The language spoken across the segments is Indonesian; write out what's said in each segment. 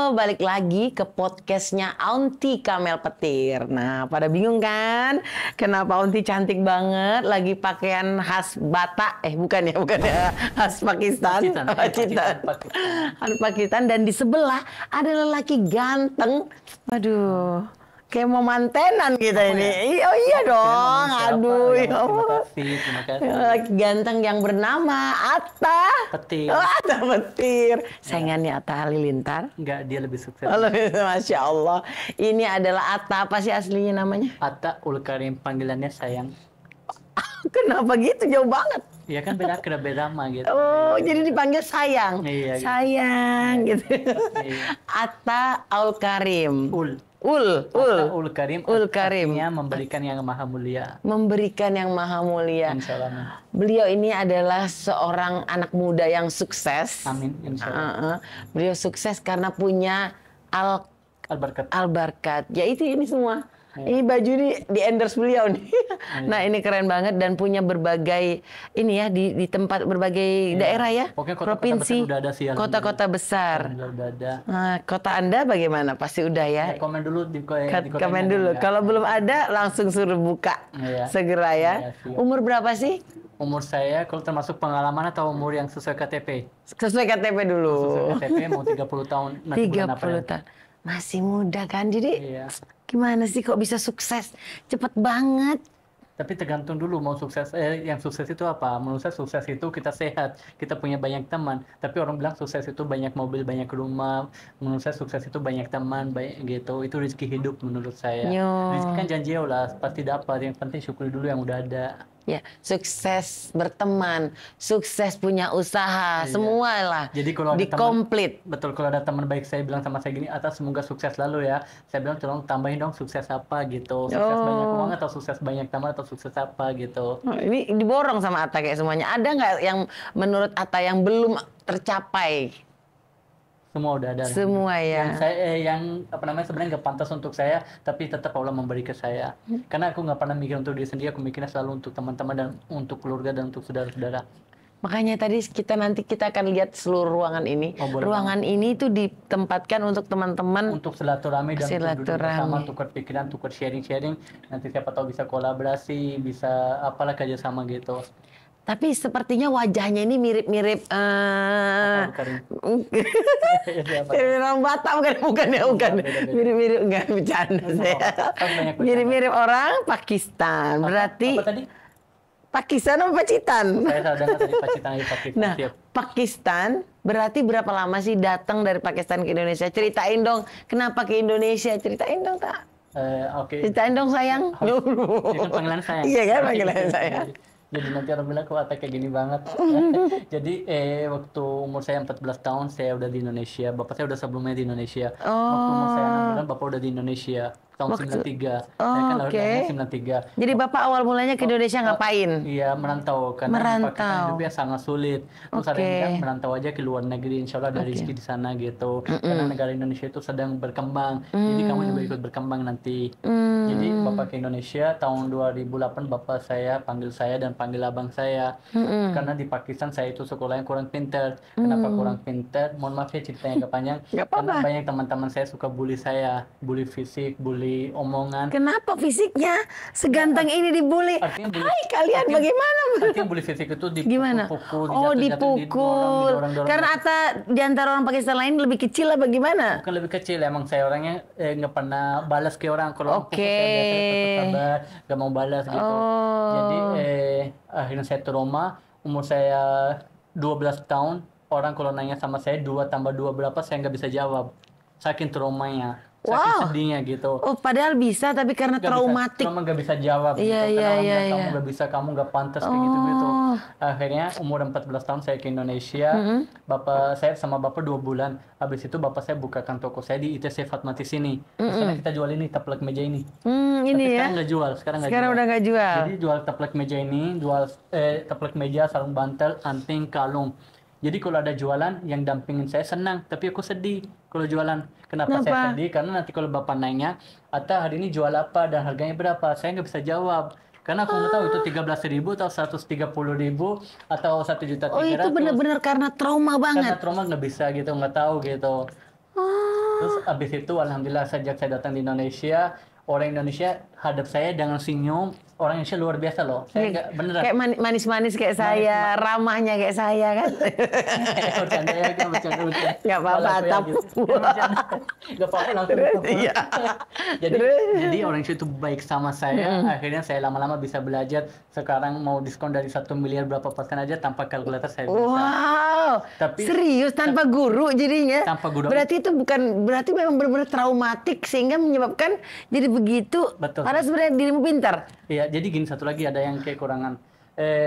Halo, balik lagi ke podcastnya Aunty Kamel Petir. Nah, pada bingung kan? Kenapa Aunty cantik banget? Lagi pakaian khas Batak. Bukan ya, khas Pakistan. Pakistan. Dan di sebelah ada lelaki ganteng. Aduh, kayak mau mantenan kita ini. Ya? Oh iya dong. Aduh, ya. Terima kasih. Lelaki ganteng yang bernama Atta Petir. Oh, Atta Petir. Saingannya Atta Halilintar. Enggak, dia lebih sukses. Masya Allah. Ini adalah Atta, apa sih aslinya namanya? Atta Ul Karim, panggilannya sayang. Kenapa gitu? Jauh banget. Ya kan beda nama gitu. Oh, jadi dipanggil sayang. Iya, sayang gitu. Iya. Atta Ul Karim. Atta Ul Karim. Ul Karim. Artinya memberikan yang maha mulia. Memberikan yang maha mulia. Insya Allah. Beliau ini adalah seorang anak muda yang sukses. Amin. Insya Allah. Beliau sukses karena punya Al-Barkat. Ya itu ini semua. Ini baju di endorse beliau nih. Nah, ini keren banget dan punya berbagai ini ya di tempat berbagai daerah ya. Provinsi, kota-kota besar. Udah ada. Nah, kota Anda bagaimana? Pasti udah ya. Komen dulu komen dulu. Kalau belum ada langsung suruh buka. Segera ya. Umur berapa sih? Umur saya kalau termasuk pengalaman atau umur yang sesuai KTP? Sesuai KTP dulu. Sesuai KTP mau 30 tahun. 30 tahun. Masih muda kan, jadi gimana sih kok bisa sukses cepet banget? Tapi tergantung dulu mau sukses. Yang sukses itu apa? Menurut saya sukses itu kita sehat, kita punya banyak teman. Tapi orang bilang sukses itu banyak mobil, banyak rumah. Menurut saya sukses itu banyak teman, banyak gitu. Itu rezeki hidup menurut saya. Rezeki kan janji lah, pasti dapat. Yang penting syukuri dulu yang udah ada. Ya, sukses berteman, sukses punya usaha, semua lah. Jadi kalau ada komplit. Betul, kalau ada teman baik saya bilang sama saya gini, Atta semoga sukses selalu ya. Saya bilang tolong tambahin dong sukses apa gitu. Sukses banyak uang atau sukses banyak teman atau sukses apa gitu. Ini diborong sama Atta kayak semuanya. Ada nggak yang menurut Atta yang belum tercapai? Semua udah ada. Semua ya. Yang sebenarnya nggak pantas untuk saya, tapi tetap Allah memberi ke saya. Karena aku nggak pernah mikir untuk diri sendiri, aku mikirnya selalu untuk teman-teman dan untuk keluarga dan untuk saudara-saudara. Makanya tadi nanti kita akan lihat seluruh ruangan ini. Ruangan ini itu ditempatkan untuk teman-teman untuk silaturahmi dan duduk bersama, tukar pikiran, tukar sharing. Nanti siapa tahu bisa kolaborasi, bisa apalah kerjasama gitu. Tapi sepertinya wajahnya ini mirip-mirip orang Batak bukan. Mirip-mirip enggak bercanda saya. Mirip-mirip orang Pakistan. Berarti apa tadi? Pakistan apa Pacitan? Saya salah dengar tadi Pacitan. Nah, Pakistan berarti berapa lama sih datang dari Pakistan ke Indonesia? Ceritain dong, kenapa ke Indonesia? Ceritain dong, tak? Oke. Ceritain dong, sayang. Itu kan panggilan saya. Iya kan, panggilan saya. Jadi nanti orang bilang kok Atta kayak gini banget. Jadi waktu umur saya 14 tahun saya udah di Indonesia. Bapak saya udah sebelumnya di Indonesia. Waktu umur saya 6 bulan Bapak udah di Indonesia. Tahun 93. Saya kan lahir tahun 93. Jadi Bapak awal mulanya ke Indonesia ngapain? Iya, merantau. Karena Pakistan hidupnya sangat sulit. Terus ada yang bilang merantau aja ke luar negeri. Insya Allah ada rezeki di sana gitu. Karena negara Indonesia itu sedang berkembang. Jadi kamu juga ikut berkembang nanti. Jadi Bapak ke Indonesia tahun 2008 Bapak saya panggil saya dan panggil abang saya. Karena di Pakistan saya itu sekolahnya kurang pintar. Kenapa kurang pintar? Mohon maaf ya ceritanya agak panjang. Karena banyak teman-teman saya suka bully saya. Bully fisik, bully omongan. Kenapa fisiknya seganteng ini dibully? Hai kalian bagaimana? Artinya bully fisik itu dipukul. Oh dipukul. Karena Atta di antara orang Pakistan lain lebih kecil lah bagaimana? Bukan lebih kecil, emang saya orangnya nggak pernah balas ke orang. Kalau pukul saya tetap sabar, nggak mau balas gitu. Jadi akhirnya saya trauma. Umur saya 12 tahun. Orang kalau nanya sama saya 2 tambah 2 berapa, saya nggak bisa jawab. Saking traumanya. Saking sedihnya gitu. Oh, padahal bisa tapi karena traumatik. Kamu nggak bisa jawab. Iya. Kamu nggak bisa, kamu nggak pantas kayak gitu. Akhirnya umur 14 tahun saya ke Indonesia. Bapak saya sama bapak 2 bulan. Habis itu bapak saya bukakan toko saya di ITC Fatmawati sini. Sekarang kita jual ini taplak meja ini. Ini tapi ya. Sekarang nggak jual. Sekarang udah nggak jual. Jadi jual taplak meja ini, jual taplak meja, sarung bantal, anting, kalung. Jadi kalau ada jualan yang dampingin saya senang, tapi aku sedih kalau jualan. Kenapa saya sedih? Karena nanti kalau bapak nanya, Atta hari ini jual apa dan harganya berapa? Saya nggak bisa jawab. Karena aku nggak tahu itu 13.000 atau 130.000 atau 1.300.000. Oh itu benar-benar karena trauma banget. Karena trauma nggak bisa gitu, nggak tahu gitu. Terus abis itu alhamdulillah sejak saya datang di Indonesia, orang Indonesia hadap saya dengan senyum. Orang Indonesia luar biasa loh. Saya nggak beneran. Kayak manis-manis kayak saya, ramahnya kayak saya kan. Bercanda ya, bercanda. Nggak apa-apa, tapi nggak apa-apa langsung. Iya. Jadi orang Indonesia itu baik sama saya. Akhirnya saya lama-lama bisa belajar. Sekarang mau diskon dari 1 miliar berapa persen aja tanpa kalkulator saya bisa. Wow. Tapi serius tanpa guru jadinya. Tanpa guru. Berarti itu berarti memang benar-benar traumatik sehingga menyebabkan jadi begitu. Betul. Padahal sebenarnya dirimu pintar. Iya, jadi gini, satu lagi ada yang kekurangan.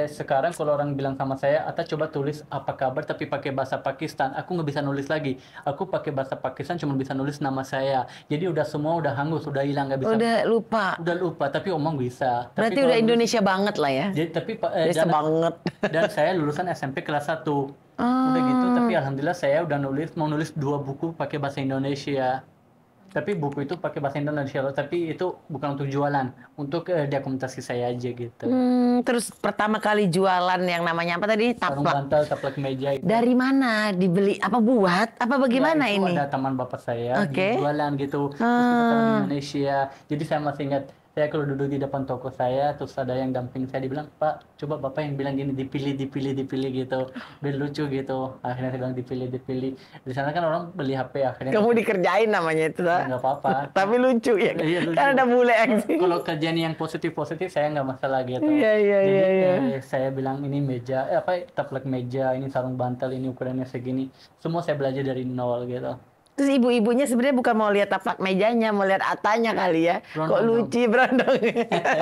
Sekarang kalau orang bilang sama saya, Ata coba tulis apa kabar tapi pakai bahasa Pakistan. Aku nggak bisa nulis lagi. Aku pakai bahasa Pakistan cuma bisa nulis nama saya. Jadi semua udah hangus, udah hilang, nggak bisa. Udah lupa. Udah lupa, tapi omong bisa. Berarti tapi udah Indonesia banget lah ya. Jadi, tapi Indonesia banget. Dan saya lulusan SMP kelas 1. Udah gitu, tapi alhamdulillah saya udah mau nulis 2 buku pakai bahasa Indonesia. Tapi buku itu pakai bahasa Indonesia loh, tapi itu bukan untuk jualan, untuk dokumentasi saya aja gitu. Terus pertama kali jualan yang namanya apa tadi? Sarung bantal, taplak meja itu. Dari mana? Dibeli? Apa buat? Apa bagaimana itu ini? Ada teman bapak saya jualan gitu, terus kita taruh di Indonesia. Jadi saya masih ingat, saya kalau duduk di depan toko saya, terus ada yang damping saya, dibilang, Pak, coba bapak yang bilang gini, dipilih gitu, biar lucu gitu. Akhirnya saya bilang dipilih. Di sana kan orang beli HP, akhirnya kamu dikerjain namanya itu lah. Nggak apa-apa. Tapi lucu ya, iya, lucu. Kan ada bule aksi. Kalau kerjaan yang positif saya nggak masalah gitu. Iya. Saya bilang ini meja, taplak meja, ini sarung bantal, ini ukurannya segini. Semua saya belajar dari nol gitu. Terus ibu-ibunya sebenarnya bukan mau lihat taplak mejanya, mau lihat Atanya kali ya. Kok lucu, berondong.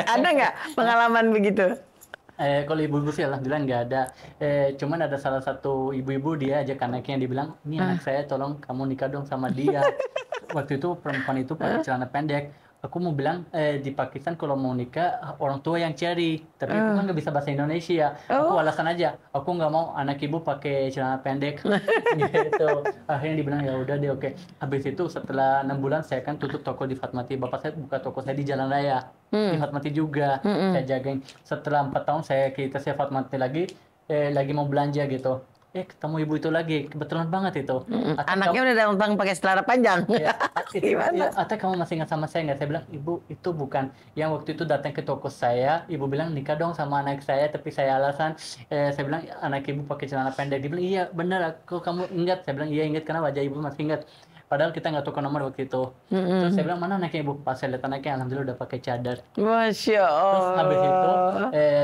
Ada nggak pengalaman begitu? Kalau ibu-ibu sih alhamdulillah nggak ada. Cuman ada salah satu ibu-ibu, dia ajak anaknya, dia bilang, ini anak saya, tolong kamu nikah dong sama dia. Waktu itu perempuan itu pakai celana pendek. Aku mau bilang di Pakistan kalau mau nikah orang tua yang cari, tapi aku kan nggak bisa bahasa Indonesia. Aku alasan aja, aku nggak mau anak ibu pakai celana pendek. Gitu. Akhirnya dibilang ya udah deh, oke. Habis itu setelah 6 bulan saya kan tutup toko di Fatmati. Bapak saya buka toko saya di Jalan Raya di Fatmati juga. Saya jagain. Setelah 4 tahun saya Fatmati lagi mau belanja gitu. Ketemu ibu itu lagi, kebetulan banget itu. Anaknya udah datang pakai celana panjang. Gimana? Ata, kamu masih ingat sama saya nggak? Saya bilang, ibu itu bukan yang waktu itu datang ke toko saya. Ibu bilang nikah dong sama anak saya, tapi saya alasan. Saya bilang anak ibu pakai celana pendek. Dia bilang iya benar. Kamu ingat? Saya bilang iya ingat, karena wajah ibu masih ingat. Padahal kita nggak tukar nomor waktu itu. Terus saya bilang, mana anaknya ibu? Pas saya lihat anaknya, alhamdulillah udah pakai cadar. Masya Allah. Terus habis itu,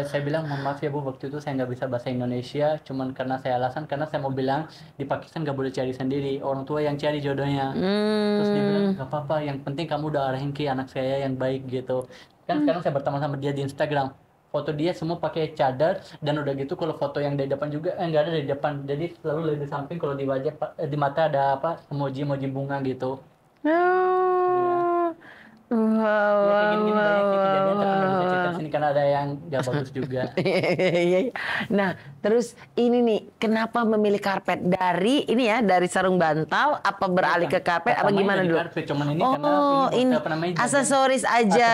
saya bilang, mohon maaf ya bu, waktu itu saya nggak bisa bahasa Indonesia. Cuman karena saya alasan, karena saya mau bilang, di Pakistan nggak boleh cari sendiri. Orang tua yang cari jodohnya. Terus dia bilang, nggak apa-apa, yang penting kamu udah arahin ke anak saya yang baik gitu. Kan sekarang saya berteman sama dia di Instagram. Foto dia semua pakai cadar, dan udah gitu kalau foto yang dari depan juga nggak ada dari depan, jadi selalu dari samping. Kalau di wajah di mata ada emoji bunga gitu. Kayak gini banyak kejadian, tapi nggak bisa cerita sini karena ada yang nggak bagus juga. Nah, terus ini nih, kenapa memilih karpet? Dari sarung bantal, apa beralih ke karpet, apa gimana dulu? Karpet, cuman ini karena ini aksesoris aja.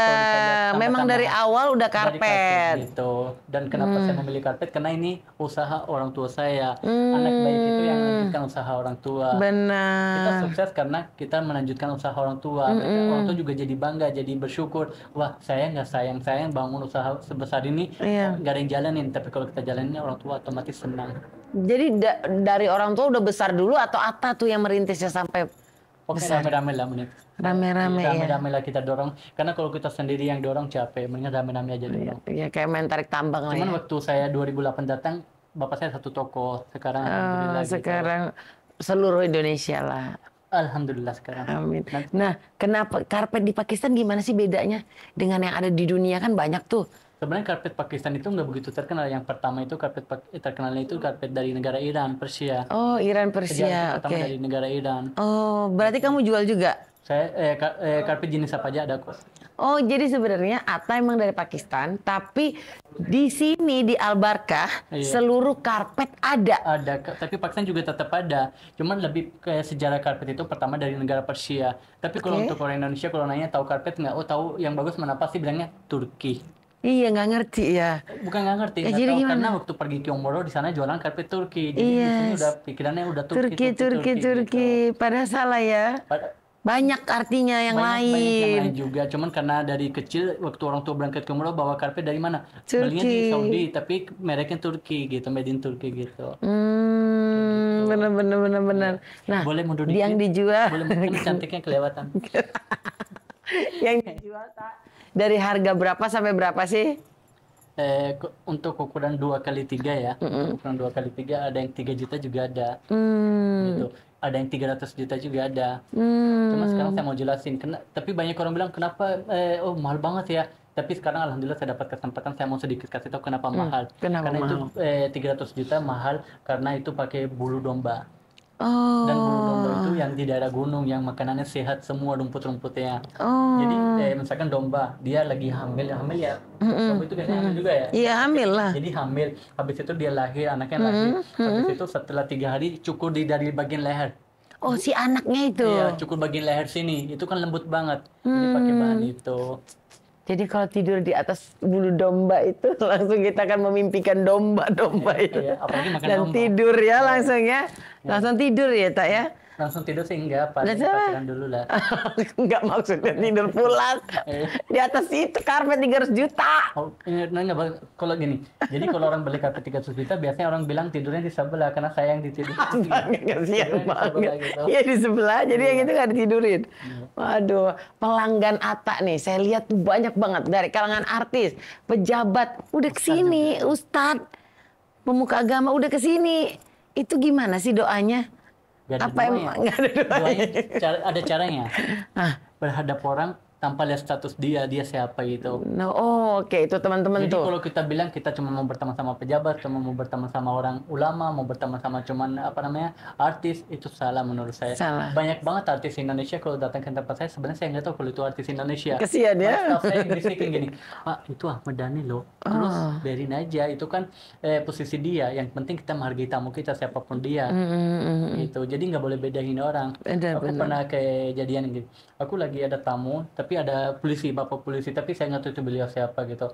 Memang dari awal udah karpet. Gitu. Dan kenapa saya memilih karpet? Karena ini usaha orang tua saya. Anak baik itu yang melanjutkan usaha orang tua. Benar. Kita sukses karena kita melanjutkan usaha orang tua. Orang tua juga jadi bangga, jadi bersyukur. Wah, saya nggak sayang bangun usaha sebesar ini, nggak ada yang jalanin. Tapi kalau kita jalanin, orang tua otomatis senang. Jadi dari orang tua udah besar dulu, atau Atta tuh yang merintisnya sampai besar? Rame-rame lah menit. Rame-rame lah kita dorong. Karena kalau kita sendiri yang dorong capek, mendingan rame-rame aja dorong. Iya, kayak main tarik tambang lah. Cuman waktu saya 2008 datang, bapak saya satu toko. Sekarang alhamdulillah sekarang seluruh Indonesia lah. Alhamdulillah sekarang. Amin. Nah, kenapa karpet di Pakistan gimana sih bedanya dengan yang ada di dunia? Kan banyak tuh. Sebenarnya karpet Pakistan itu nggak begitu terkenal. Yang pertama itu terkenalnya itu karpet dari negara Iran, Persia. Oh, Iran, Persia. Pertama dari negara Iran. Oh, berarti kamu jual juga? Saya karpet jenis apa aja ada kok. Oh, jadi sebenarnya Atta emang dari Pakistan, tapi di sini di Al-Barkah seluruh karpet ada. Ada, tapi Pakistan juga tetap ada. Cuman lebih kayak sejarah karpet itu pertama dari negara Persia. Tapi kalau untuk orang Indonesia, kalau nanya tahu karpet nggak? Oh, tahu yang bagus mana, pasti bilangnya Turki. Iya, nggak ngerti ya. Bukan nggak ngerti, nggak tahu karena waktu pergi ke umroh di sana jualan karpet Turki. Jadi di sini udah pikirannya udah Turki. Padahal salah ya. Banyak artinya yang Banyak lain. yang lain juga. Cuman karena dari kecil waktu orang tua berangkat ke umroh bawa karpet dari mana? Turki. Belinya di Saudi, tapi mereknya Turki gitu, made in Turki gitu. Bener. Nah, boleh mundur yang dikit? dijual. Boleh, mungkin cantiknya kelewatan. Yang dijual tak? Dari harga berapa sampai berapa sih? Untuk ukuran 2x3 ya. Ukuran 2x3 ada yang 3 juta juga ada. Gitu. Ada yang 300 juta juga ada. Cuma sekarang saya mau jelasin. Tapi banyak orang bilang kenapa oh mahal banget ya. Tapi sekarang alhamdulillah saya dapat kesempatan, saya mau sedikit kasih tahu kenapa mahal. Kenapa karena mahal? Itu 300 juta mahal karena itu pakai bulu domba. Oh. Dan bulu domba itu yang di daerah gunung yang makanannya sehat semua rumput-rumputnya. Oh. Jadi misalkan domba dia lagi hamil ya. Domba itu biasanya hamil juga ya. Iya hamil lah. Jadi hamil, habis itu dia lahir, anaknya lahir. Habis itu setelah 3 hari cukur dari bagian leher. Oh si anaknya itu. Iya, cukur bagian leher sini. Itu kan lembut banget. Jadi pakai bahan itu. Jadi kalau tidur di atas bulu domba itu langsung kita akan memimpikan domba-domba itu. Iya, apalagi makan dan domba. tidur ya langsung ya. Langsung tidur ya tak ya. Langsung tidur sih enggak, pacaran dulu lah. Enggak maksudnya tidur pulas. Di atas itu karpet 300 juta. Oh, enggak, kalau gini. Jadi kalau orang beli karpet 300 juta biasanya orang bilang tidurnya di sebelah karena saya yang ditidur. Kasihan banget. Iya di sebelah, jadi yang itu nggak ditidurin. Waduh, pelanggan Atta nih, saya lihat tuh banyak banget dari kalangan artis, pejabat, udah kesini, Ustadz, pemuka agama udah kesini. Itu gimana sih doanya? Apa emang nggak ada doanya? Ada caranya. Berhadap orang tanpa lihat status dia siapa gitu. Oke, itu teman-teman tuh. Jadi kalau kita bilang kita cuma mau berteman sama pejabat, cuma mau berteman sama orang ulama, mau berteman sama cuman artis, itu salah menurut saya. Salah. Banyak banget artis Indonesia kalau datang ke tempat saya, sebenarnya saya nggak tahu kalau itu artis Indonesia. Kesian ya. Staff saya ngisikin gini, Pak itu Ahmad Dhani loh. Terus biarin aja, itu kan posisi dia. Yang penting kita menghargai tamu kita siapapun dia. Gitu. Jadi nggak boleh bedain orang. Aku pernah kejadian gitu. Aku lagi ada tamu, tapi ada bapak polisi, tapi saya nggak tahu itu beliau siapa gitu.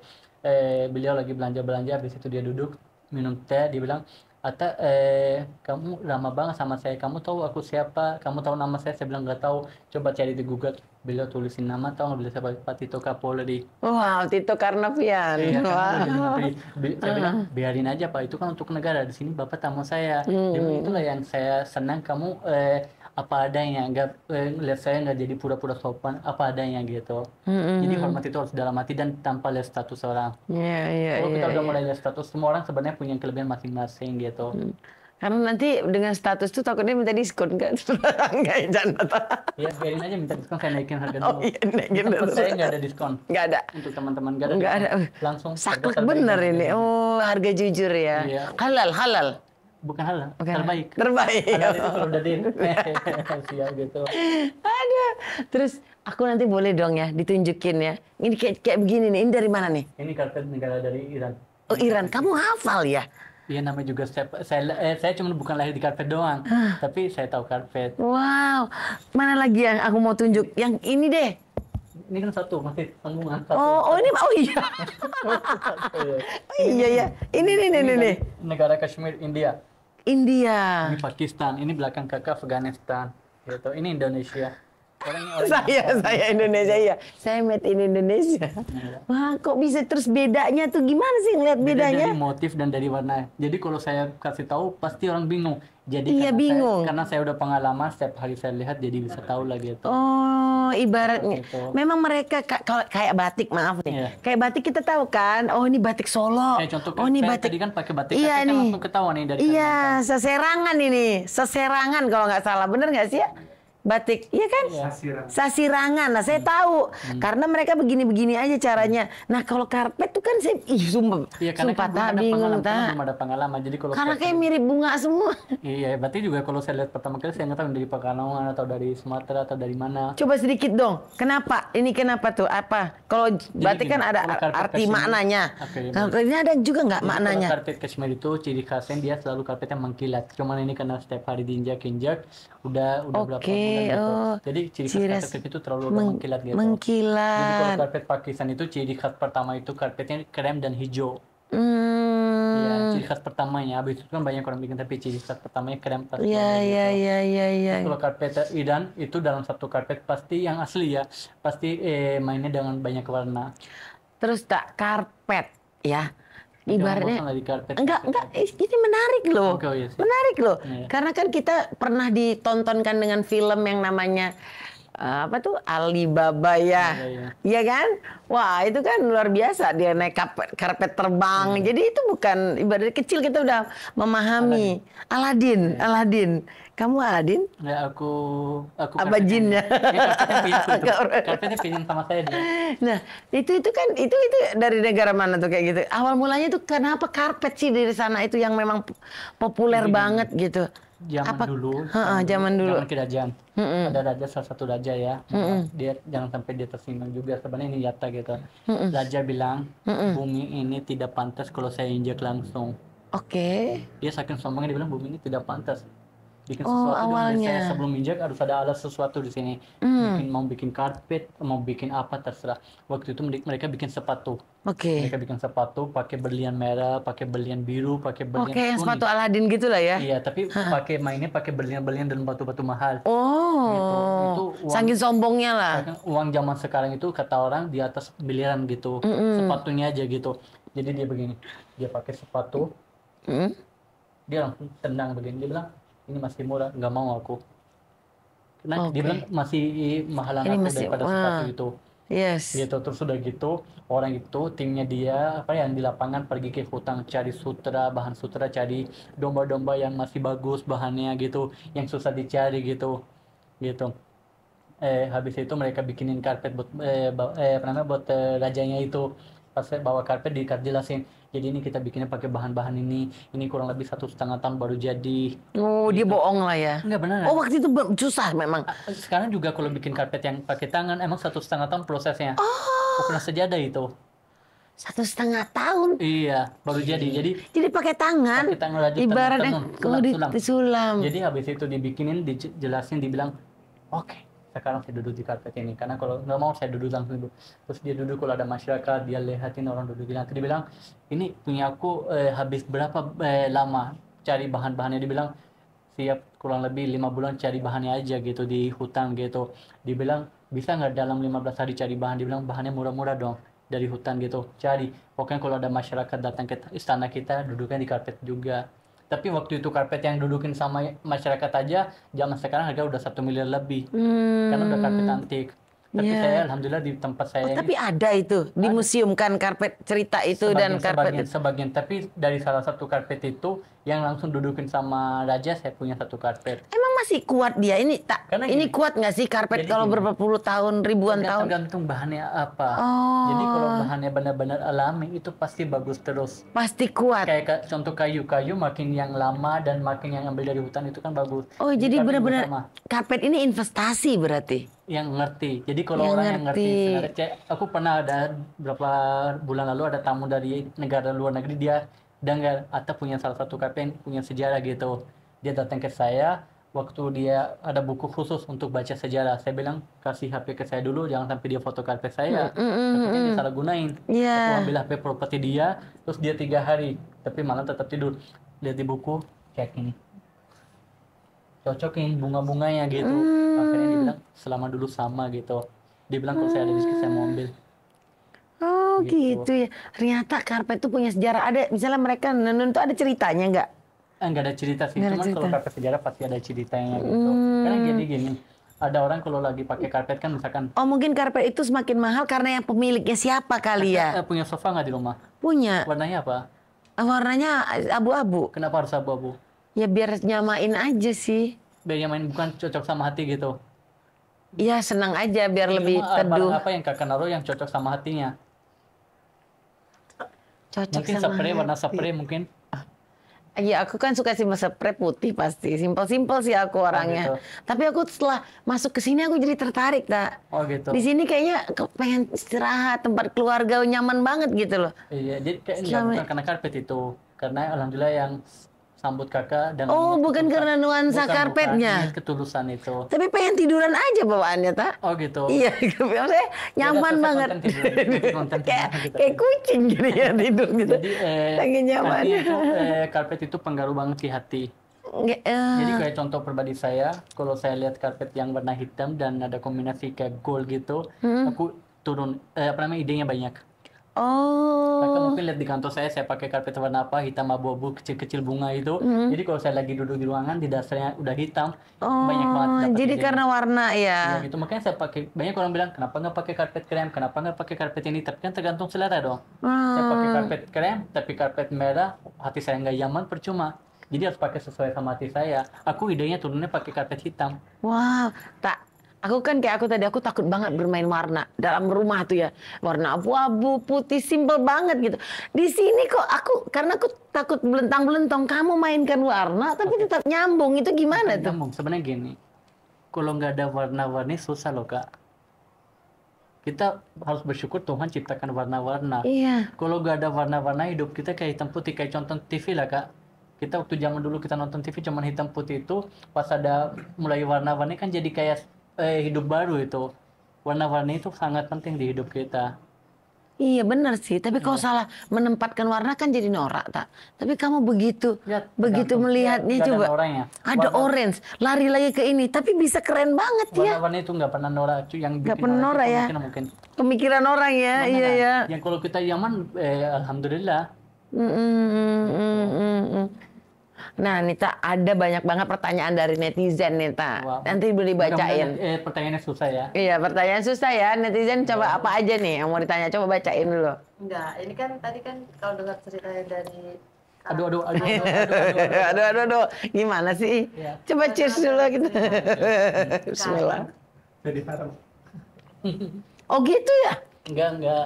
Beliau lagi belanja, habis itu dia duduk minum teh, dia bilang, Atta, kamu lama banget sama saya, kamu tahu aku siapa, kamu tahu nama saya bilang nggak tahu, coba cari di Google. Beliau tulisin nama, tahu nggak beliau siapa? Pak Tito Kapolri. Wow, Tito Karnavian. Saya bilang biarin aja Pak, itu kan untuk negara, di sini Bapak tamu saya. Dia bilang, itulah yang saya senang kamu apa adanya, nggak lihat saya nggak jadi pura-pura sopan, apa adanya gitu. Jadi hormat itu harus dalam hati dan tanpa lihat status orang. Kalau kita udah mulai lihat status, semua orang sebenarnya punya kelebihan masing-masing gitu. Karena nanti dengan status tuh takutnya minta diskon kan? Enggak ya, Ya biarin aja minta diskon, saya naikin harga dulu. Naikin dulu. Saya nggak ada diskon. Nggak ada. Untuk teman-teman nggak ada. Langsung. Saklek bener ini. Oh harga jujur ya. Iya. Halal. Bukan halal, terbaik. Halal itu kalau udah siap gitu. Aduh. Terus aku nanti boleh dong ya ditunjukin ya. Ini kayak begini nih. Ini dari mana nih? Ini karpet negara dari Iran. Oh Iran, kamu hafal ya? Iya namanya juga saya cuma bukan lahir di karpet doang, tapi saya tahu karpet. Wow, mana lagi yang aku mau tunjuk? Yang ini deh. Ini kan satu, masih sambungan. Iya ya. Ini nih. Negara Kashmir, India. Ini Pakistan, ini belakang kakak Afghanistan. Gitu. Ini Indonesia. Saya Indonesia ya. Saya made in Indonesia. Wah, kok bisa terus bedanya tuh gimana sih ngeliat bedanya? Dari motif dan dari warna. Jadi kalau saya kasih tahu pasti orang bingung. Jadi bingung. Karena saya udah pengalaman setiap hari saya lihat jadi bisa tahu lah gitu. Oh, ibaratnya memang mereka kalau kayak batik, maaf nih. Kayak batik kita tahu kan, oh ini batik Solo. Contoh ini batik. Tadi kan pakai batik, kan langsung ketahuan nih dari Iya, seserangan ini. Seserangan kalau nggak salah. Bener nggak sih ya? Batik, iya kan? Sasirangan. Nah, saya tahu. Karena mereka begini-begini aja caranya. Nah, kalau karpet tuh kan saya sumpah tak bingung tak. Belum ada pengalaman. Jadi kalau karena kayak mirip bunga semua. Iya, berarti juga kalau saya lihat pertama kali saya nggak tahu dari Pekalongan atau dari Sumatera atau dari mana. Coba sedikit dong. Kenapa? Ini kenapa tuh? Apa? Kalau batik kan ada arti maknanya. Kalau ini ada juga nggak maknanya? Kalau karpet Kashmir itu ciri khasnya dia selalu karpetnya mengkilat. Cuman ini karena setiap hari diinjak-injak udah berapa bulan. Gitu. Jadi ciri khas karpet itu terlalu mengkilat gitu. Jadi kalau karpet Pakistan itu ciri khas pertama itu karpetnya krem dan hijau. Ya, ciri khas pertamanya. Habis itu kan banyak orang bikin, tapi ciri khas pertamanya krem pasti Iya. Kalau karpet Idan itu dalam satu karpet pasti yang asli ya, pasti mainnya dengan banyak warna. Terus tak karpet ya. Ibaratnya enggak ini menarik loh. Iya menarik loh. Iya. Karena kan kita pernah ditontonkan dengan film yang namanya apa tuh Alibaba ya. Iya kan? Wah, itu kan luar biasa, dia naik karpet terbang. Jadi itu bukan ibarat kecil, kita udah memahami. Aladin. Kamu Aladin? Ya, aku apa jinnya? Karpetnya pinjam sama saya dia. Nah, itu kan itu dari negara mana tuh kayak gitu? Awal mulanya tuh kenapa karpet sih dari sana itu yang memang populer banget gitu? Zaman dulu zaman kerajaan. Ada raja, salah satu raja ya. Dia jangan sampai dia tersinggung juga, sebenarnya ini nyata gitu. Raja bilang, bumi ini tidak pantas kalau saya injak langsung. Oke. Dia saking sombongnya, dia bilang bumi ini tidak pantas. Bikin sesuatu awalnya. Saya sebelum injak harus ada alat sesuatu di sini. Mau bikin karpet, mau bikin apa terserah. Waktu itu mereka bikin sepatu. Mereka bikin sepatu pakai berlian merah, pakai berlian biru, pakai berlian kuning. Sepatu Aladin gitulah ya. Iya, tapi mainnya pakai berlian-berlian dan batu-batu mahal. Gitu. Itu saking sombongnya lah. Uang zaman sekarang itu kata orang di atas miliaran gitu. Sepatunya aja gitu. Jadi dia begini, dia pakai sepatu. Dia langsung tendang begini, dia bilang ini masih murah, nggak mau aku. Karena dia bilang masih mahalan aku daripada sepatu itu. Yes. Gitu, terus sudah gitu, orang itu timnya dia yang di lapangan pergi ke hutan cari bahan sutra, cari domba-domba yang masih bagus bahannya gitu, yang susah dicari gitu. Habis itu mereka bikinin karpet buat buat rajanya itu. Pas bawa karpet dijelasin, jadi ini kita bikinnya pakai bahan-bahan ini kurang lebih 1,5 tahun baru jadi. Dia bohong lah ya. Enggak benar. Waktu itu susah memang. Sekarang juga kalau bikin karpet yang pakai tangan emang 1,5 tahun prosesnya. Ukuran sejadah itu 1,5 tahun. Iya, baru jadi pakai tangan. Ibaratnya kalau disulam. Jadi habis itu dibikinin, dijelasin, dibilang oke. Sekarang saya duduk di karpet ini, karena kalau nggak mau saya duduk langsung duduk. Terus dia duduk, kalau ada masyarakat dia lihatin orang duduk di lantai, dia bilang ini punya aku habis berapa lama cari bahan-bahannya. Dia bilang siap kurang lebih 5 bulan cari bahannya aja gitu di hutan gitu. Dia bilang bisa nggak dalam 15 hari cari bahan. Dia bilang bahannya murah-murah dong dari hutan gitu, cari. Pokoknya kalau ada masyarakat datang ke istana kita, duduknya di karpet juga. Tapi waktu itu karpet yang dudukin sama masyarakat aja, zaman sekarang harga udah 1 miliar lebih. Karena udah karpet antik. Tapi saya alhamdulillah di tempat saya tapi ada itu di museum kan karpet cerita itu karpet sebagian. Tapi dari salah satu karpet itu yang langsung dudukin sama raja, saya punya satu karpet. Emang masih kuat dia ini ini kuat nggak sih karpet kalau berapa puluh tahun, ribuan tahun? Tergantung bahannya apa. Jadi kalau bahannya benar-benar alami itu pasti bagus terus. Pasti kuat. Kayak contoh kayu makin yang lama dan makin yang ambil dari hutan itu kan bagus. Jadi benar-benar karpet ini investasi berarti. Yang ngerti. Jadi kalau orang yang ngerti, aku pernah ada beberapa bulan lalu ada tamu dari negara luar negeri, dia dengar Atta punya salah satu karpet yang punya sejarah gitu. Dia datang ke saya, waktu dia ada buku khusus untuk baca sejarah. Saya bilang kasih HP ke saya dulu, jangan sampai dia foto karpet saya. Takutnya dia salah gunain. Aku ambil HP properti dia, terus dia 3 hari, tapi malam tetap tidur. Lihat di buku, kayak gini. Cocokin bunga-bunganya gitu. Akhirnya dia bilang selama dulu sama gitu. Dia bilang kalau saya ada rezeki saya mau ambil. Gitu ya. Ternyata karpet itu punya sejarah. Ada misalnya mereka nenun itu ada ceritanya nggak? Nggak ada cerita sih. Cuman kalau karpet sejarah pasti ada ceritanya gitu. Karena jadi gini. Ada orang kalau lagi pakai karpet kan misalkan. Mungkin karpet itu semakin mahal karena yang pemiliknya siapa kali ya? Punya sofa nggak di rumah? Punya. Warnanya apa? Warnanya abu-abu. Kenapa harus abu-abu? Ya biar nyamain aja sih. Biar nyamain, bukan cocok sama hati gitu. Iya senang aja biar lebih teduh. Apa yang kakak naruh yang cocok sama hatinya? Cocok mungkin sama spray, warna spray mungkin. Iya, aku kan suka spray putih pasti. Simpel-simpel sih aku orangnya. Gitu. Tapi aku setelah masuk ke sini aku jadi tertarik, Tak. Gitu. Di sini kayaknya pengen istirahat, tempat keluarga nyaman banget gitu loh. Iya, jadi kayak bukan karena karpet itu. Karena alhamdulillah yang sambut kakak dengan Oh, bukan karena nuansa karpetnya. Bukan, ketulusan itu. Tapi pengen tiduran aja bawaannya, tak? Oh gitu. Iya, maksudnya nyaman banget. Kayak kucing gitu ya tidur gitu. Jadi lagi nyaman. Karpet itu pengaruh banget di hati. Jadi kayak contoh pribadi saya, kalau saya lihat karpet yang warna hitam dan ada kombinasi kayak gold gitu, aku turun idenya banyak. Oh. Kakak mungkin lihat di kantor saya pakai karpet warna apa, hitam abu-abu, kecil-kecil bunga itu. Jadi kalau saya lagi duduk di ruangan, di dasarnya udah hitam, banyak banget dapat jadi idenya. Karena warna ya. Iya gitu, makanya saya pakai, banyak orang bilang, kenapa nggak pakai karpet krem, kenapa nggak pakai karpet ini, tapi kan tergantung selera dong. Saya pakai karpet krem, tapi karpet merah, hati saya nggak nyaman, percuma. Jadi harus pakai sesuai sama hati saya. Aku idenya turunnya pakai karpet hitam. Wow, aku kan kayak aku takut banget bermain warna dalam rumah tuh ya, warna abu-abu, putih, simple banget gitu. Di sini kok karena aku takut belentang-belentong, kamu mainkan warna tapi tetap nyambung, itu gimana tuh? Nyambung, sebenarnya gini, kalau nggak ada warna-warni susah loh kak. Kita harus bersyukur Tuhan ciptakan warna-warna. Iya. Kalau nggak ada warna-warna hidup kita kayak hitam putih, kayak contoh TV lah kak. Kita waktu zaman dulu kita nonton TV cuman hitam putih itu, pas ada mulai warna-warni kan jadi kayak hidup baru itu. Warna-warni itu sangat penting di hidup kita. Iya benar sih, tapi kalau salah menempatkan warna kan jadi norak, tak? Tapi kamu begitu melihatnya coba. Ada orange, lari lagi ke ini, tapi bisa keren banget ya. Warna-warni itu nggak pernah norak, yang nggak pernah norak ya. Mungkin. Pemikiran orang ya, iya ya. Yang kalau kita nyaman, alhamdulillah. Nah, Nita, ada banyak banget pertanyaan dari netizen, Nita. Wow. Nanti boleh bacain. Pertanyaannya susah ya? Iya, pertanyaan susah ya. Netizen coba apa aja nih yang mau ditanya? Coba bacain dulu. Enggak, ini kan tadi kan kalau dengar ceritanya dari... Aduh. Gimana sih? Ya. Coba cheers dulu gitu. Bismillah. Jadi haram. Oh gitu ya? Enggak.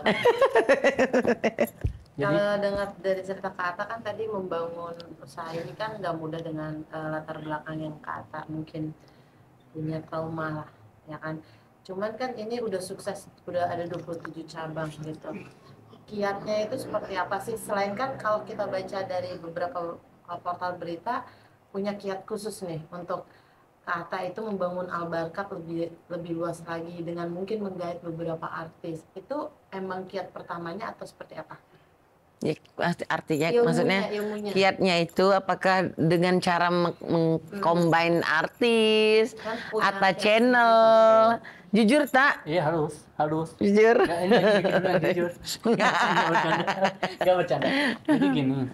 Kalau dengar dari cerita Kak Atta kan tadi membangun usaha ini kan nggak mudah dengan latar belakang yang Kak Atta mungkin punya trauma lah, ya kan. Cuman kan ini udah sukses, udah ada 27 cabang gitu. Kiatnya itu seperti apa sih? Selain kan kalau kita baca dari beberapa portal berita punya kiat khusus nih untuk Kak Atta itu membangun Al-Barkat lebih luas lagi dengan mungkin menggait beberapa artis. Itu emang kiat pertamanya atau seperti apa? Ya, artinya maksudnya kiatnya itu apakah dengan cara mengcombine artis atau channel? Jujur tak? Iya harus. Jujur. Jujur. Gak bercanda. Jadi gini.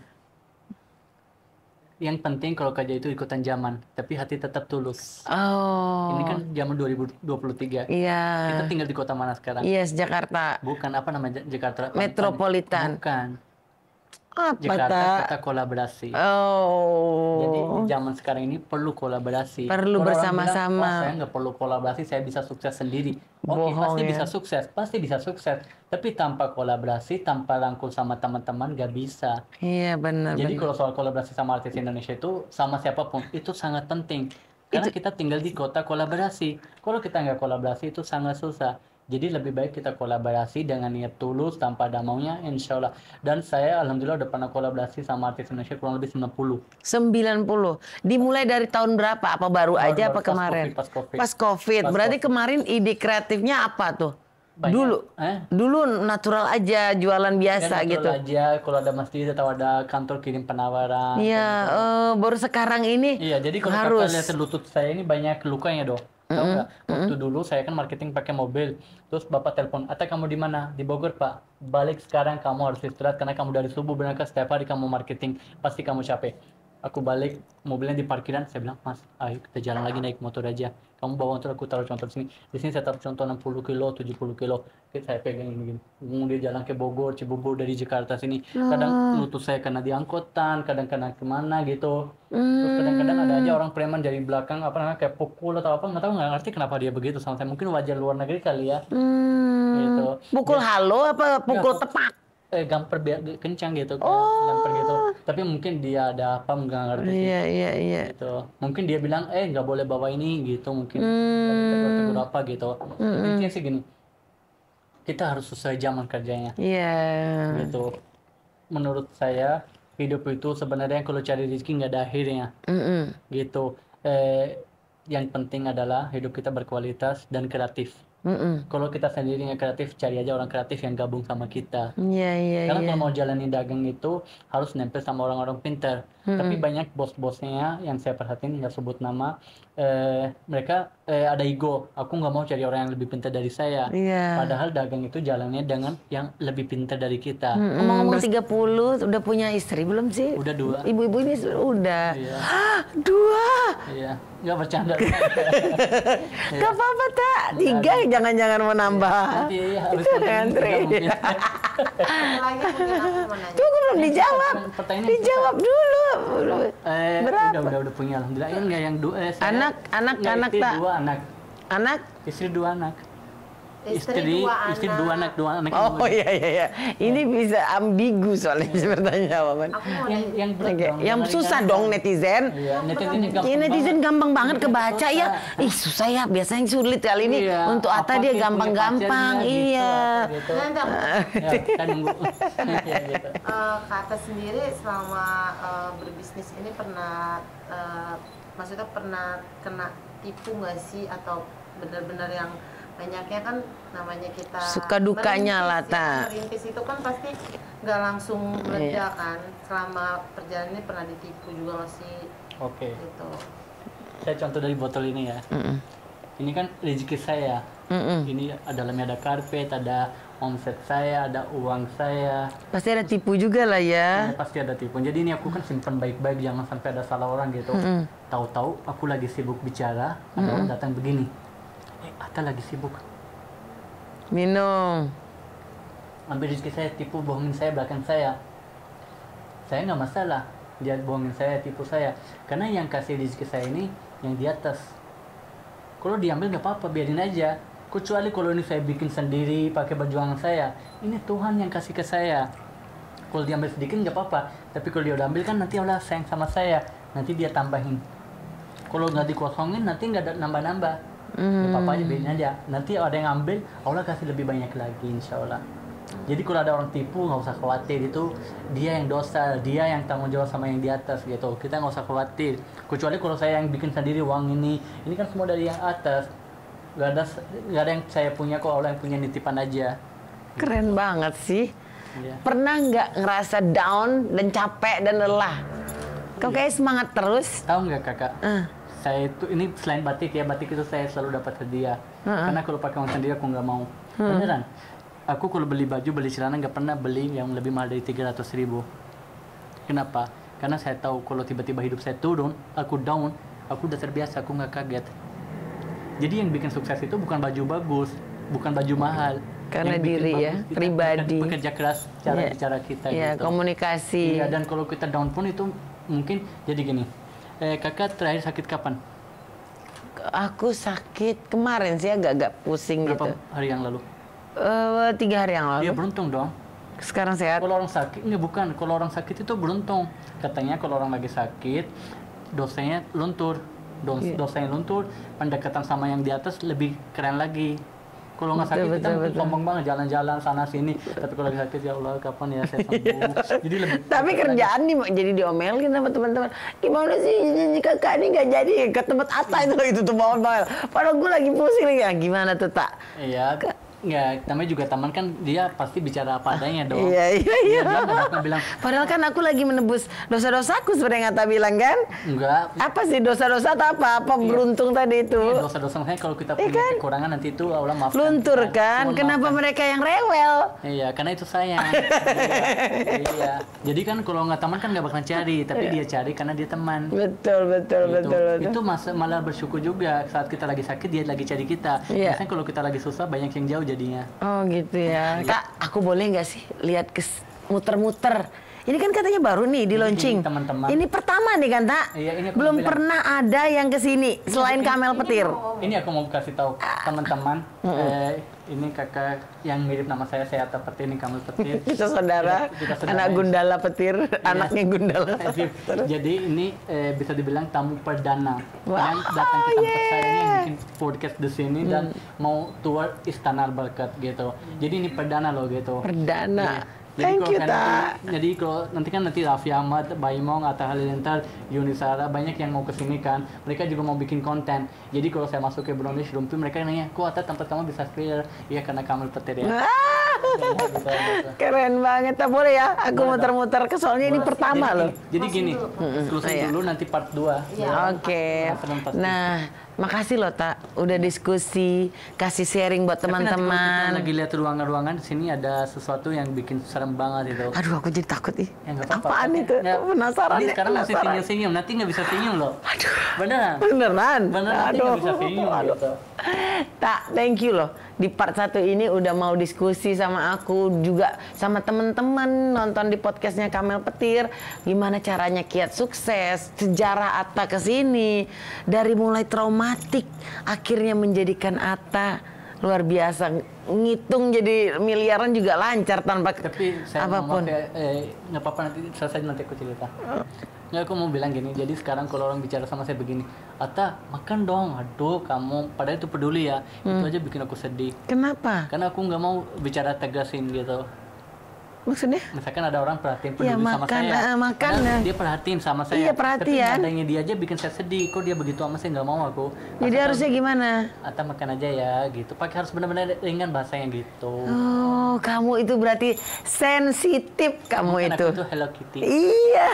Yang penting kalau kerja itu ikutan zaman, tapi hati tetap tulus. Oh. Ini kan zaman 2023. Iya. Kita tinggal di kota mana sekarang? Yes, Jakarta. Bukan apa namanya Jakarta? Metropolitan. Bukan. Apa Jakarta kota kolaborasi. Oh. Jadi zaman sekarang ini perlu kolaborasi. Perlu bersama-sama. Saya nggak perlu kolaborasi, saya bisa sukses sendiri. Oke, pasti bisa sukses. Tapi tanpa kolaborasi, tanpa rangkul sama teman-teman nggak bisa. Iya benar. Jadi kalau soal kolaborasi sama artis Indonesia itu sama siapapun itu sangat penting. Karena kita tinggal di kota kolaborasi. Kalau kita nggak kolaborasi itu sangat susah. Jadi lebih baik kita kolaborasi dengan niat tulus tanpa ada maunya, insya Allah. Dan saya alhamdulillah udah pernah kolaborasi sama artis Indonesia kurang lebih 90. 90. Dimulai dari tahun berapa? Apa baru aja apa kemarin? Pas COVID. Berarti kemarin ide kreatifnya apa tuh? Banyak. Dulu natural aja, jualan biasa gitu. Natural aja, kalau ada masjid atau ada kantor kirim penawaran. Iya, baru sekarang ini. Iya, jadi kalau harus. Kakak lihat lutut saya ini banyak lukanya dong. Tahu nggak? Waktu dulu saya kan marketing pakai mobil, terus bapak telepon, Atta kamu di mana? Di Bogor pak. Balik sekarang, kamu harus istirahat karena kamu dari subuh berangkat setiap hari kamu marketing, pasti kamu capek. Aku balik, mobilnya di parkiran, saya bilang, Mas, ayo kita jalan lagi naik motor aja. Kamu bawa motor, aku taruh contoh di sini. Di sini saya taruh contoh 60 kilo, 70 kilo. Saya pegang gini-gini. Dia jalan ke Bogor, Cibubur dari Jakarta sini. Kadang lutut saya kena di angkutan, kadang kena kemana gitu. Terus kadang-kadang ada aja orang preman dari belakang, apa namanya, kayak pukul atau apa, nggak ngerti kenapa dia begitu sama saya. Mungkin wajar luar negeri kali ya. Gitu. Pukul halo apa pukul tepak? Gamper kencang gitu, gamper gitu. Tapi mungkin dia ada apa nggak ngerti. Iya. Gitu. Mungkin dia bilang nggak boleh bawa ini gitu, mungkin tegur apa gitu. Intinya sih gini, kita harus sesuai zaman kerjanya. Iya. Gitu. Menurut saya hidup itu sebenarnya kalau cari rezeki nggak ada akhirnya. Gitu. Yang penting adalah hidup kita berkualitas dan kreatif. Kalau kita sendiri nggak kreatif, cari aja orang kreatif yang gabung sama kita. Karena kalau mau jalanin dagang itu harus nempel sama orang-orang pintar. Tapi banyak bos-bosnya yang saya perhatiin, nggak sebut nama, mereka ada ego. Aku nggak mau cari orang yang lebih pintar dari saya. Padahal dagang itu jalannya dengan yang lebih pintar dari kita. Ngomong-ngomong 30, udah punya istri belum sih? Udah 2. Ibu-ibu ini udah. Iya. 2? Iya, nggak bercanda. Gak apa-apa, Tak. 3 jangan-jangan mau nambah. Nanti habis Ngantri. Lagi mungkin aku mau nanya. Tunggu belum dijawab. Pertanyaan Dijawab dulu. Berapa? Udah punya alhamdulillah. Ini nggak yang Anak nggak, istri Tak. 2 anak. Anak? Istri 2 anak. Istri 2 anak. Dua anak. Oh iya. Ini bisa ambigu soalnya sepertinya jawaban. Aku mau yang Yang susah dong netizen. Iya, Netizen gampang banget kebaca ya. Ih susah ya, biasanya sulit kali ini. Iya, Untuk Atta dia gampang-gampang. Iya. Gitu. Nanti aku Ya, kan nunggu. Iya, gitu. Kak Atta sendiri selama berbisnis ini pernah maksudnya pernah kena tipu nggak sih, atau benar-benar yang banyaknya kan namanya kita Suka dukanya lah, Tak. merintis itu kan pasti nggak langsung meledak kan. Selama perjalanan ini pernah ditipu juga nggak sih? Oke. Gitu. Saya contoh dari botol ini ya. Ini kan rezeki saya. Ini dalamnya ada karpet, ada omset saya, ada uang saya. Pasti ada tipu juga lah ya. Pasti ada tipu. Jadi ini aku kan simpan baik-baik, jangan sampai ada salah orang gitu. Tahu-tahu aku lagi sibuk bicara, ada orang datang begini. Atta lagi sibuk. Minum. Ambil rezeki saya, tipu, bohongin saya belakang saya. Saya nggak masalah. Dia bohongin saya, tipu saya. Karena yang kasih rezeki saya ini yang di atas. Kalau diambil nggak apa-apa, biarin aja. Kecuali kalau ini saya bikin sendiri pakai perjuangan saya. Ini Tuhan yang kasih ke saya. Kalau diambil sedikit nggak apa-apa. Tapi kalau dia udah ambil kan nanti Allah sayang sama saya. Nanti dia tambahin. Kalau nggak dikosongin nanti nggak ada nambah-nambah. Ya apa aja biarin aja. Nanti ada yang ambil, Allah kasih lebih banyak lagi insya Allah. Jadi kalau ada orang tipu nggak usah khawatir, itu dia yang dosa, dia yang tanggung jawab sama yang di atas gitu. Kita nggak usah khawatir. Kecuali kalau saya yang bikin sendiri uang ini kan semua dari yang atas. Gak ada yang saya punya kok, Allah yang punya, nitipan aja. Keren banget sih. Iya. Pernah nggak ngerasa down dan capek dan lelah? Kau kayak semangat terus. Tahu nggak kakak? Saya itu ini selain batik ya, batik itu saya selalu dapat hadiah. Karena kalau pakai uang sendiri aku nggak mau. Beneran. Aku kalau beli baju, beli celana nggak pernah beli yang lebih mahal dari 300.000. Kenapa? Karena saya tahu kalau tiba-tiba hidup saya turun, aku down, aku udah terbiasa, aku nggak kaget. Jadi yang bikin sukses itu bukan baju bagus, bukan baju mahal. Karena diri ya, pribadi. Bekerja keras cara bicara kita gitu. Komunikasi. Iya, dan kalau kita down pun itu mungkin jadi gini. Kakak terakhir sakit kapan? Aku sakit kemarin sih, agak pusing. Berapa gitu. hari yang lalu? 3 hari yang lalu. Iya, beruntung dong. Sekarang sehat. Kalau orang sakit, enggak bukan. Kalau orang sakit itu beruntung. Katanya kalau orang lagi sakit, dosanya luntur. Dosanya luntur, pendekatan sama yang di atas lebih keren lagi. Kalau nggak sakit kita sombong banget jalan-jalan sana sini. Tapi kalau lagi sakit, ya Allah kapan ya saya sembuh. Jadi lebih. Tapi kerjaan nih jadi diomelin sama teman-teman. Gimana sih kakak ini nggak jadi ke tempat Atta itu tuh bawel. Padahal gue lagi pusing nih. Ya, gimana tuh Tak? Iya. Nggak, namanya juga teman kan, dia pasti bicara apa adanya dong. Iya. Dia bilang, padahal kan aku lagi menebus dosa-dosaku seperti yang Atta bilang kan? Enggak. Apa sih dosa-dosa atau apa? Beruntung tadi itu? Iya, dosa-dosa saya kalau kita punya kekurangan nanti itu Allah maafkan. Luntur kan? Kenapa mereka yang rewel? Iya, karena itu sayang. Iya. Jadi kan kalau nggak teman kan nggak bakalan cari, tapi dia cari karena dia teman. Betul. Itu malah bersyukur juga saat kita lagi sakit dia lagi cari kita. Biasanya kalau kita lagi susah banyak yang jauh jadinya. Oh gitu ya. Kak, aku boleh nggak sih lihat muter-muter? Ini kan katanya baru nih di launching. Teman-teman. Ini pertama nih kan, Tak? Iya, ini belum pernah ada yang kesini selain Kamel Petir. Ini aku mau kasih tahu teman-teman. Ini kakak yang mirip nama saya Atta Petir, ini Kamel Petir. Kita saudara, anak Gundala Petir, anaknya Gundala. Jadi ini bisa dibilang tamu perdana yang datang ke tempat saya ini, yang bikin podcast di sini dan mau tour Istana Al-Barkat gitu. Jadi ini perdana loh gitu. Perdana. Thank you, Ta. Jadi kalau nanti Raffi Ahmad, Baimong, Atta Halilintar, Yunisara banyak yang mau kesini kan. Mereka juga mau bikin konten. Jadi kalau saya masuk ke Brownies Rumpi, mereka nanya, kok Atta tempat kamu bisa spill? Iya karena Kamel Petir ya. Gitu. Keren banget, tak boleh ya? Aku muter-muter ke soalnya ini pertama loh. Jadi gini, terusin dulu nanti part 2. Oke. Nah, makasih loh Tak, udah diskusi, kasih sharing buat teman-teman. Lagi lihat ruangan-ruangan di sini ada sesuatu yang bikin serem banget itu. Aduh, aku jadi takut ih. Ya, apa-apa. Apaan itu? Penasaran. Ini sekarang masih senyum-senyum, nanti nggak bisa senyum loh. Aduh. Beneran? Beneran? Nanti nggak bisa senyum gitu. Tak, thank you loh. Di part 1 ini udah mau diskusi sama aku, juga sama temen-temen nonton di podcastnya Kamel Petir. Gimana caranya Kiat sukses, sejarah Atta kesini. Dari mulai traumatik, akhirnya menjadikan Atta luar biasa. Ngitung jadi miliaran juga lancar tanpa tapi saya apapun. Nggak apa-apa, nanti selesai nanti aku cerita. Nggak, aku mau bilang gini, jadi sekarang kalau orang bicara sama saya begini, Atta makan dong, aduh kamu, padahal itu peduli ya, itu aja bikin aku sedih. Kenapa? Karena aku nggak mau bicara tegasin gitu. Maksudnya? Misalkan ada orang perhatiin peduli Ya, sama saya, makan dia perhatiin sama saya. Iya, perhatian. Tapi adanya dia aja bikin saya sedih, kok dia begitu sama saya, nggak mau aku. Jadi harusnya gimana? Atta makan aja ya, gitu. Pakai harus benar-benar ringan bahasanya gitu. Oh, kamu itu berarti sensitif kamu Bukan itu. aku tuh Hello Kitty. Iya.